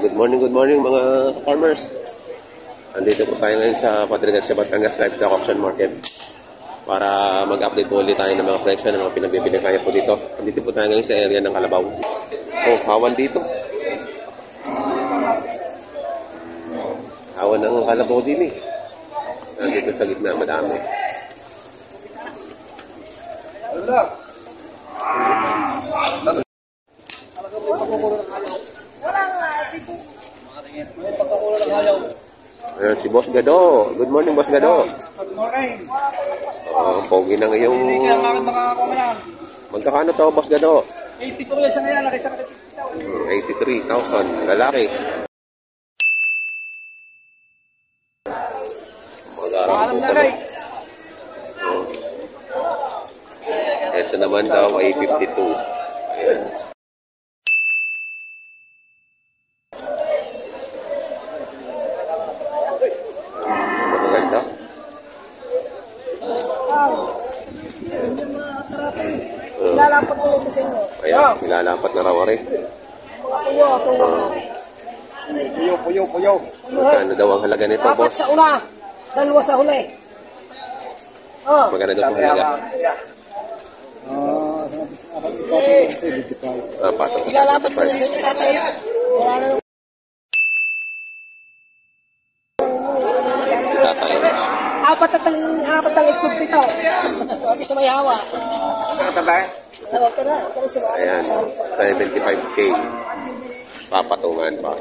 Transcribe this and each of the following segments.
good morning mga farmers. Andito po tayo ngayon sa Padre sa Batangas Livestock Auction Market para mag-update ulit tayo ng mga presyo ng mga pinabibili kaya po dito. Andito po tayo ngayon sa area ng Kalabaw. So, hawan dito. Hawan ng Kalabaw din eh. Andito sa gitna, madami. Ayan, si Boss Gado. Good morning, Boss Gado. Good morning. Pogi na ngayong... Magkakano to, Boss Gado? 83 yan sa ngayon. 83,000. Lalaki. Mag-arang po pala. Ito naman daw ay 52. Ayan. Maganda. Nilalapat ko lang sa inyo. Ayan, nilalapat na raw rin. Puyo. Magkano daw ang halaga nito, Apat boss? sa una, dalawa sa huli. Magkano daw ang halaga? Apat. Nilalapat ko lang sa inyo, tatay. Wala na nung... Apat ang itlog dito. Pati sa may hawa. Tawag ka na. Ayan, 75K. Papatungan pa.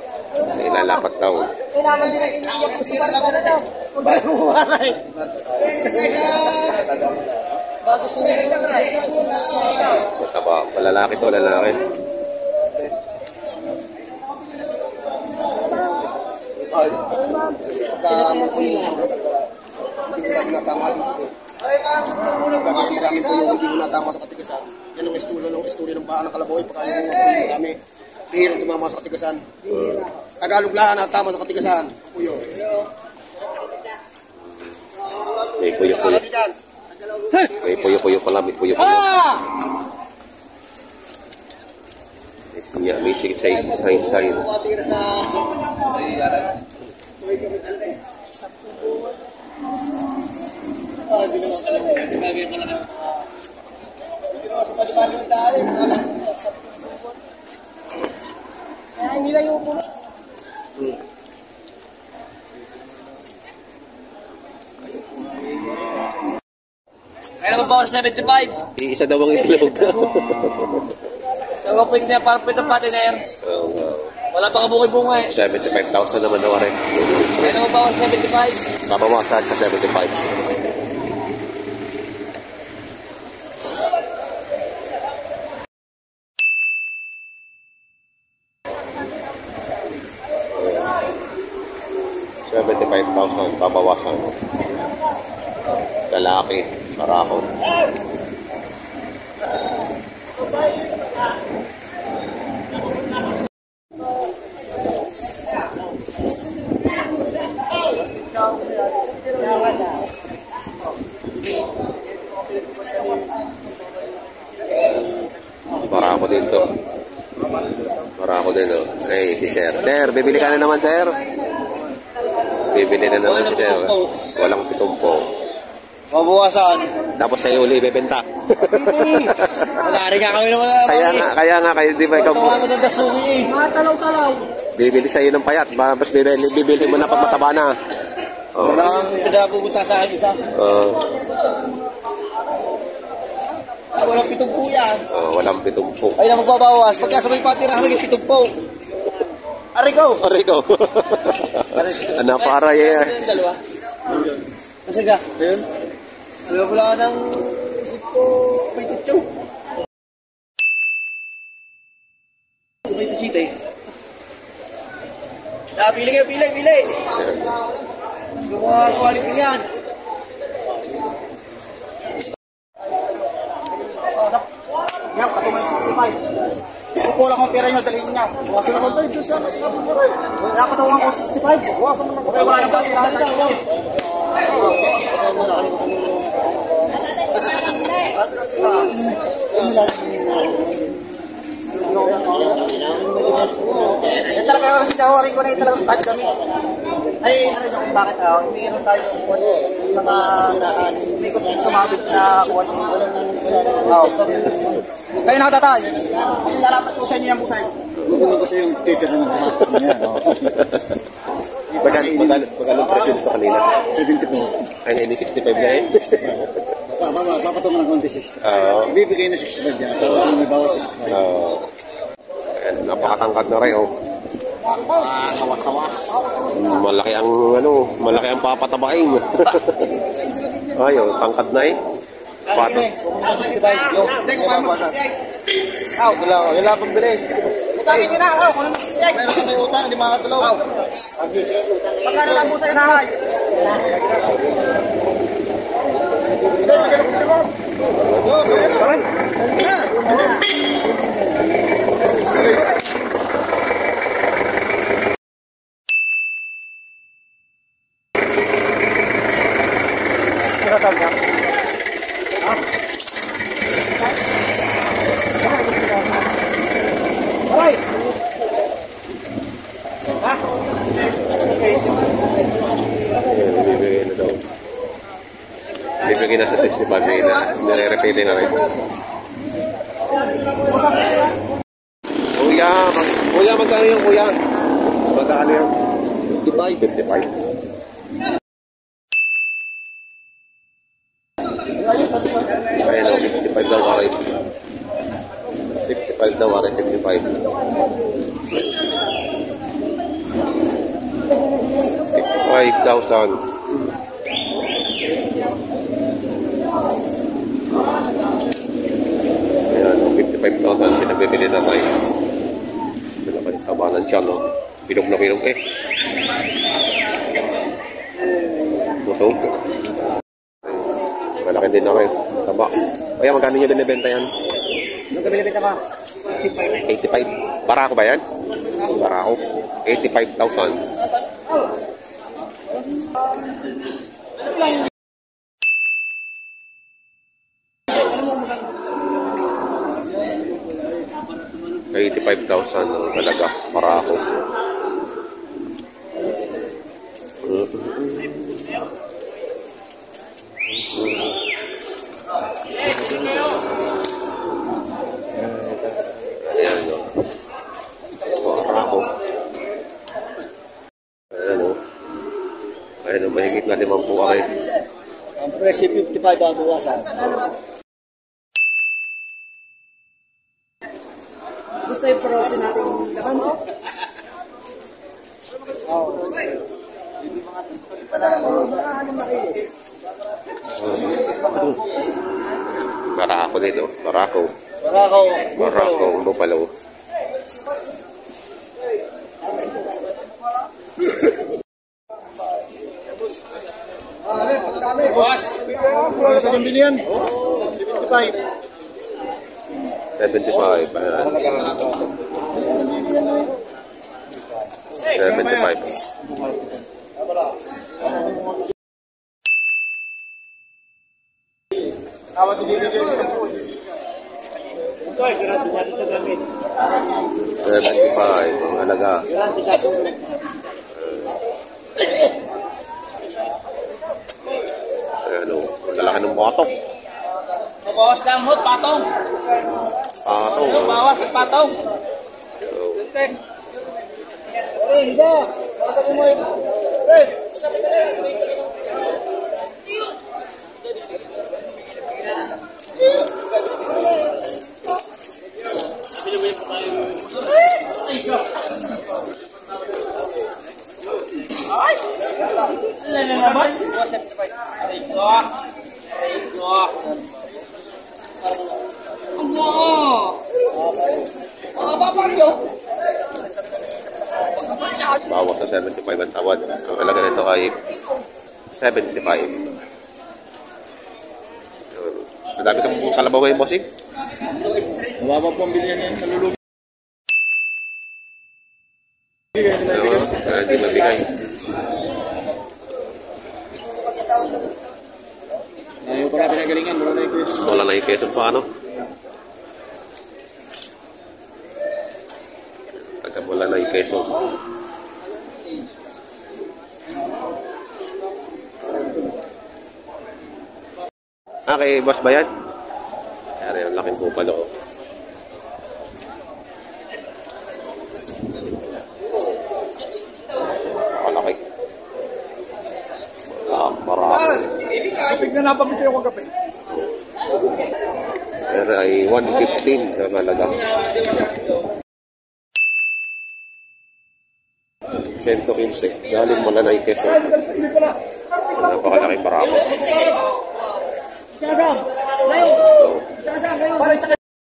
Nilalapat daw. Kailangan din ang iniyak ko si Parang na daw. Kung ba yung umaray. Bago sinigil siya na. Mataba. Lalaki to, lalaki. Hindi mo natama dito. Kakakiramit ko yung hindi mo natama sa katigasan. Yan ang istorya ng bahan ng Kalabaw. Pagkaya mo kami. Bihirang tumama sa katigasan. Tagalog lahat natama sa katigasan. Puyo. May puyo-puyo. May puyo-puyo pala. May puyo-puyo. May sign. Hindi naman ka lang. Gagawin ka lang. Hindi naman sa palipalo ang dali. Kaya hindi lang yung puno. Kaya naman ba ako 75? Isa daw ang itlog. Nagapig niya parang pitong patiner. Wala pa kabukay-bungay. 75,000 naman daw rin. Kaya naman ba ako 75? Papawasan sa 75. $75,000 papawasan. Lalaki, marakon. Marako dito. Marako din, oh. Ay, si Sir. Sir, bibili ka na naman, Sir. Bibili na naman si Sir. Walang pitumpo. Mabuwasan. Tapos sa'yo uli ibebenta. Malari ka kami naman. Kaya nga, kayo di ba ikaw po? Tawa mo ng dasuki eh. Mga talaw-talaw. Bibili sa'yo ng payat. Tapos bibili mo na pag mataba na. Oh. Walang tidak pupunta sa akin isa. Walang pitumpo yan. Walang pitumpo. Ay na magbabawas. Pagka sabay patirahan ng pitumpo. Ariko! Ano para yan? Dalawa. Kasi ka? Ayun. Alam mo lang ng isip ko. May tutyo. May tusite. Pili kayo, pili. Yung mga quality yan. Yan, katumay 65. Kukulang ang pera nyo, dalhin niya. Wasan naman tayo, dyan siya. Dapat ako 65. Wasan naman. Okay, wala na ba? Ito talaga kasi daw. Panoorin ko na yung talagang bad kami. Ay, ano nyo kung bakit mayroon tayo mga may sumabit na kuwan. Kayo nakatatay. Lalapat ko sa inyo yung busay. Gusto ko sa yung titira ng lahat. Magkano presyo dito kanina? 70 po. Ay, hindi 65 na eh. Papatungan ng konti 60. Ibibigay na 65 dyan. Tapos may bawas 65. Ayan, napakatangkad na rin, oh. Kawas-kawas. Malaki ang papatabain. Ay, oh, tangkad na eh. Pato. Yun lang pagbili. Utangin nyo na, kung ano nag-steak. Meron ka may utang, hindi makatulaw. Magkano lang po sa inahay? Bibigyan na sa 65 nire-repeat na rin. Kuya, magkano yung kuya? Magkano yung 55? Ayun o, 55 daw karit. 55 daw karit, 55,000. Ayan, 55,000 pinabibili na tayo. Pinapagtabanan siya, no? Bilog na bilog eh. Busog. Malaki din na kayo. Taba. Kaya magkano nyo binibenta yan? Ano ka binibenta ka? 85. Barako ba yan? Barako. 85,000. $85,000 talaga para ako. Ayan o. Para ako. Ayan o. Ayan o, mahigit na 5 kayo. Ang presyo 55 ang buwasan. Gusto yung prosin natin yung laban mo? Barako dito. Barako. Barako. Ang bupalo. Boss! Sa pambili yan? 75. 75. Ayan. 75. Tawad ibibigay ko. 75 ang halaga. Ayan o, lalaki ng batok. Bawas lang mo, patong. Patong. Bawas at patong. Isa. Basta mo mo. Ay! Ilan na naman? Bawas sa 75 ang tawad. Ang halaga nito ay 75. Madami kang kalabaw ngayon, bossing? Mababa po ang bilyan yan. Nalulungin. Hindi mabigay. Ayaw pa na pinagalingan. Wala na yung Wala na yung Quezon pa, ano? Wala na yung Quezon. Ah, kay Boss ba yan? Kaya ang laking kupal ako. Malaki. Marami. Tignan na pamito yung kape. Pero ay 115 na malaga. 115. Galing mo na na Quezon. Napakalaking barako.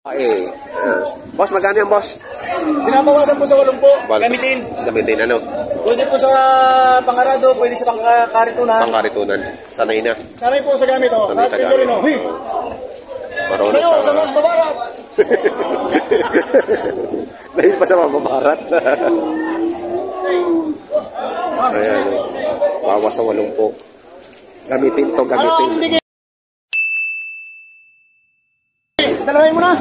Ay, boss, magkano yan, boss? Binabawasan po sa 8 po. Gamitin. Gamitin, ano? Pwede po sa pangarado, pwede sa pangkaritunan. Pangkaritunan. Sanay na. Sanay po sa gamit, oh. Sanay sa gamit. Marunong Ayaw, sa sa... mga babarat. Dahil pa sa mababarat. Ayan. Bawas sa 80. Gamitin to, gamitin. Dalawain mo na.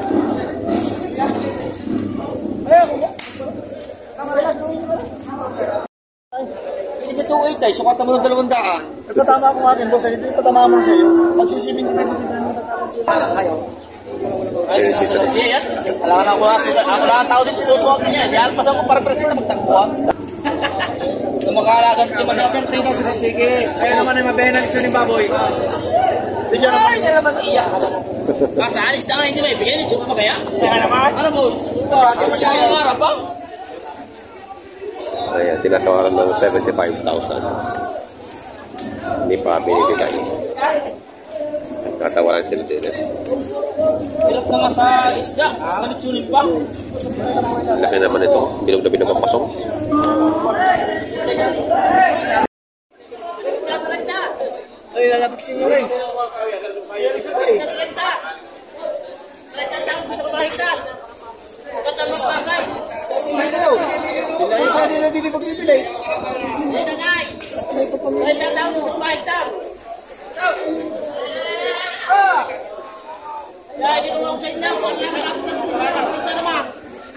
Hindi sa 2.8 ay, sukatan mo ng 200. Nagkatama akong akin, boss. Hindi ko patama mo sa iyo. Magsisibing ko. Ayaw. Kasi yan. Wala ka na ako. Ako lang ang tao dito susuwag niya. Diyan pa sa mga para-presa na magtagpuan. Kumakalagan siya man. Ang tingin ka sa stiki. Kaya naman ay mabenan ito ni baboy. Bigyan naman. Ay, siya naman iya. Kasi alis na nga hindi may bigyan. Ito pa kaya? Saka naman. Ano boss? Ano yung harap pa? ayan, tinatawaran ng 75,000. Hindi pa binibigay. Tatawaran sila din. Hirap naman sa isda. Sa litsunin pa. Laki naman ito. Bilog na bilog ang pasong. Ay, lalapit si inyo rin.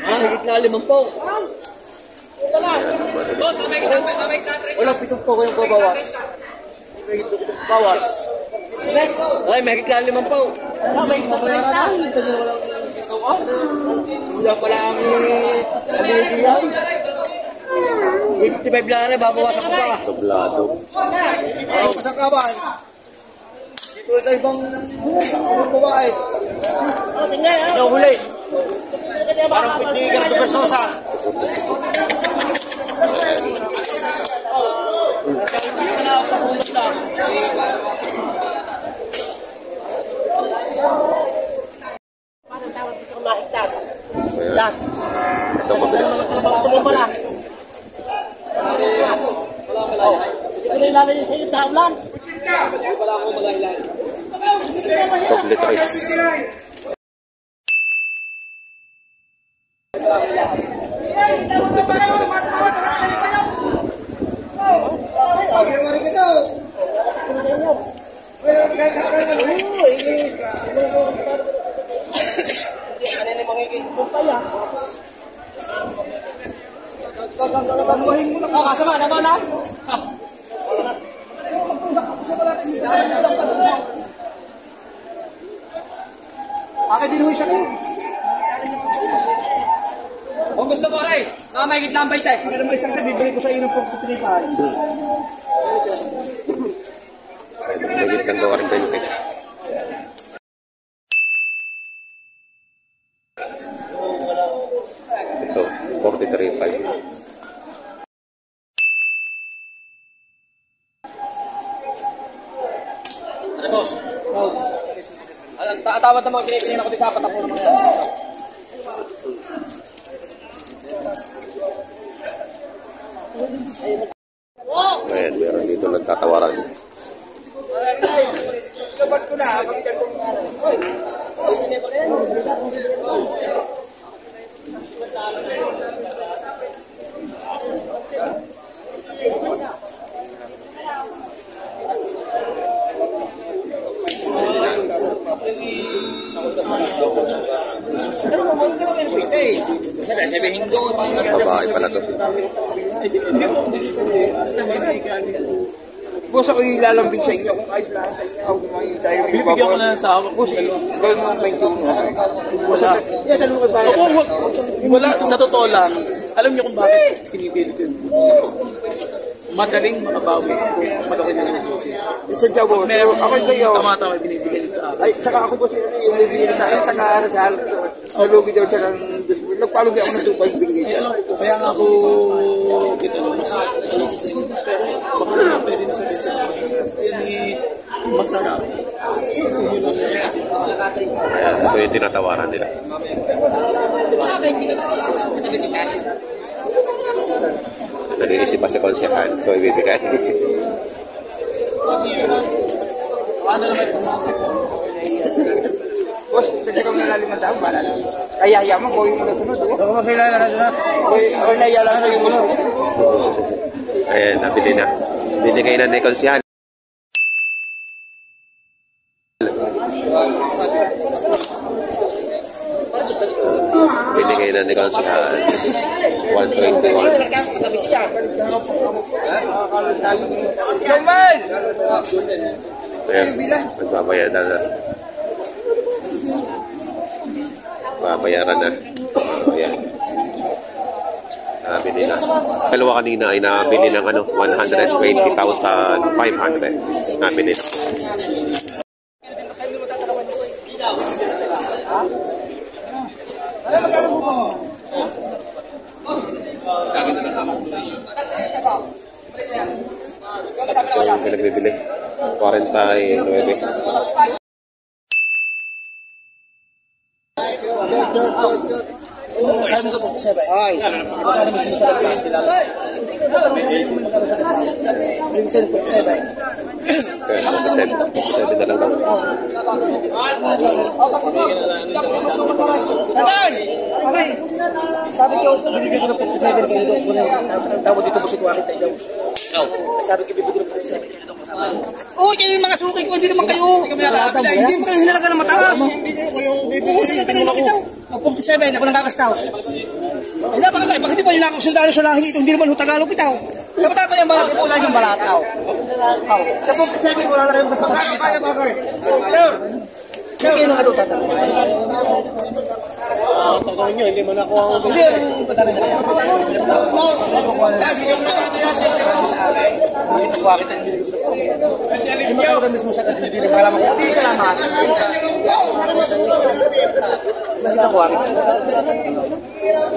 Higit na 5 po. Wala, pitok po kayong babawas. Bawas. Ay, may higit na 5 po. Wala pala ang pamilihan. 55 lare, babawasan ko pa. Doblado. Saan ka ba? Dito sa ibang babae. Ano huli? Parang pitigas na persosa. Ayan. Ito mabilis. Complete rice. Kasama naman ha? Akin din huwi siya ko. Kung gusto mo rin, may gitna ang baytay. Kaya naman isang bibili ko sa iyo ng pagpipilipan. Magigit lang daw ka rin kayo. Ito, 43.5. Ano boss? Tawad na mga kinikin ako di sa patak mo naman yan. Ayan, meron dito nagtatawaran. Kabat ko na. Babae pala to. Boss, ako yung lalambing sa inyo kung ayos lang sa inyo. Ako kumain tayo. Bibigyan ko na lang sa ako. Boss, gawin mo ang maintain mo. Boss, yan, ano ka ba? Wala, sa totoo lang, alam niyo kung bakit pinipilit yun. Madaling makabawi kung malaki na lang. Sa Jago, ako kayo. Tama-tama binibigyan sa akin. Ay, saka ako po yung bibigyan sa akin, saka ano sa halap sa nalugi daw siya ng nagpalugi ako ng 2.5 binigay siya. Kaya nga ako kita ng mas pero baka naman pwede na sa yan masarap. Ayan, ito yung tinatawaran nila. Nag-iisip pa si Konsehan. Ito ibibigay. Ano naman ito? Boss, pwede kang nalalim ang tao, bahala lang. Kaya mo, gawin mo na sunod. Ako makilala na doon. O naiya lang sa yung sunod. Ayan, nabili na. Binigay na ni Konsehan. Binigay na ni Konsehan. 121. Yaman! Ayan, magbabayaran na. Babayaran na. Ayan. Nabili na. Dalawa kanina ay nabili ng 120,500. Nabili na. So, pinagbibili. 49. Ay. Sabi na lang daw. Sabi ko, bibigyan ko ng 57 kayo doon. Ang tawag dito mo si Kuwari tayo daw. Sabi ko, bibigyan ko ng 57 kayo doon. Oo, yan yung mga suki ko. Hindi naman kayo. Hindi mo kayo hinalaga ng mataas. Oo, sige, tagal naman kita. Ang 57, ako nang kakastaw. Ay, napakagay. Pag hindi pa nila akong sundalo sa lahi ito, hindi naman ho Tagalog kita. Dapat ako yung balataw. Wala yung balataw. Sa 57, wala na kayong basta. Sige, nung ito tatanong. Tatanong nyo, hindi mo na ako ang... Hindi, yung patanong nyo. Hindi mo kayo mismo sa katibili. Hindi salamat. Nakita ko akin.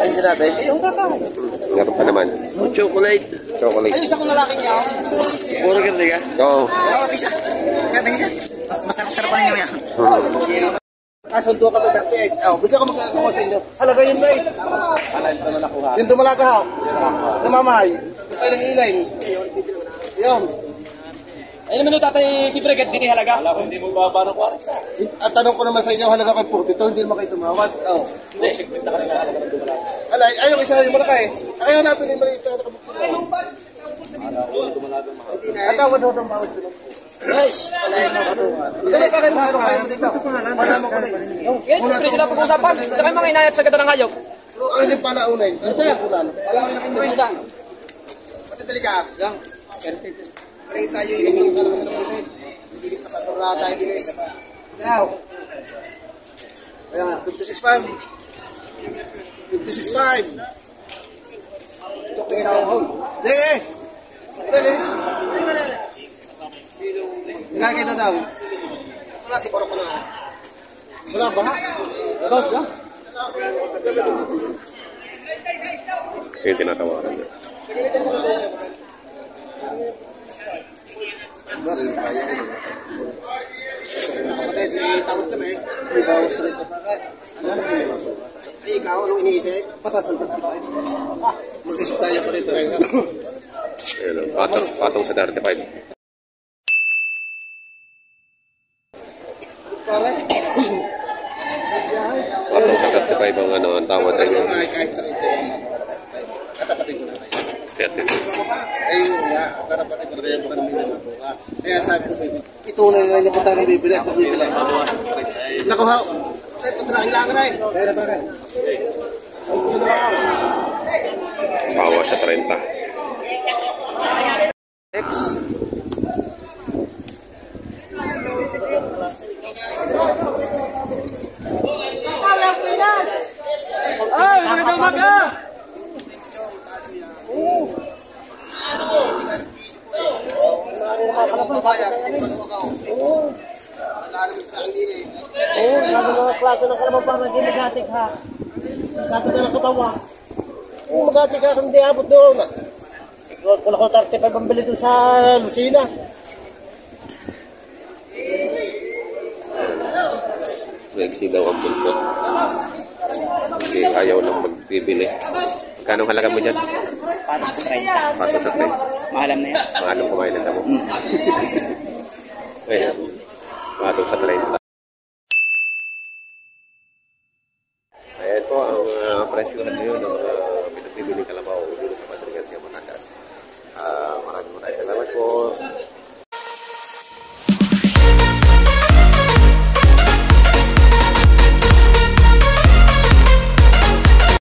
Ayun sinabi. Yung kakain. Meron pa naman. Chocolate. Chocolate. Ay, isa kong lalaki niya. Puro ka ka? Oo. Isa. Masarap-sarap pa ninyo yan. Sundo ka ba 38? Bigyan ka magkakakuha sa inyo. Halaga yun ba eh? Yung dumalagahaw. Namamay. Ay, nang ilay. Yun. Ayun naman yung tatay si Bregat, di halaga. Alam ko hindi mo baba ng 40. At tanong ko naman sa inyo, halaga kay 42, hindi naman kayo tumawad. Hindi, sigpit na kanina halaga ng dumalaki. Alay, ayun, isa yung malaki. Ayaw natin yung maliit na nakabukti. At tawad ho ng bawas pinag. Guys! Dali ka kayo mga kayo dito. Wala mo ko na yun. Sige, pre sila pag-usapan. Ito kayo mga inayat sa ganda ng hayop. Ang hindi pa naunin. Ito yan. Patidali ka. Yan. Pare tayo yung mga kalabas ng Moses. Hindi pa sa Torah tayo din eh. Now. Ayan, 56.5. 56.5. Dali. Dali. Ilan kayo daw? Wala si Borok na. Wala ba? Boss, ha? Yung tinatawaran niya. Barin kaya yun. Kapatid, takot kami. May bawas rin ka pa. Ay, ikaw, anong iniisip? Patas ang 35. Mag-isip tayo pa rito. Ayun, patong sa 35. Patong sa 35 ang ang tawad ay Kahit 30. Katapatin ko na. 32. Ay, nga, katapatin ko na kaya baka namin naman. Kaya sabi ko sa inyo, itunay na niya kung tayo bibili at bibili. Nakuha. Ay, patrakin lang rin. Kaya na rin. Sawa siya 30. Next. magbabayad, hindi pa sumakaw. Wala naman sa hindi eh. Oo, sabi mga klase ng kalabaw para hindi magatik ha. Sabi na ng katawa. Oo, magatik ha, hindi abot doon. Siguro kung ako 35 ang bili doon sa Lucina. Maiksi daw ang bulto. Kasi ayaw lang magbibili. Magkano halaga mo dyan? Patong sa 30. Pato sa 3. Maalam na yan. Mahalong kumain ng damo. Ayun. Pato sa 30.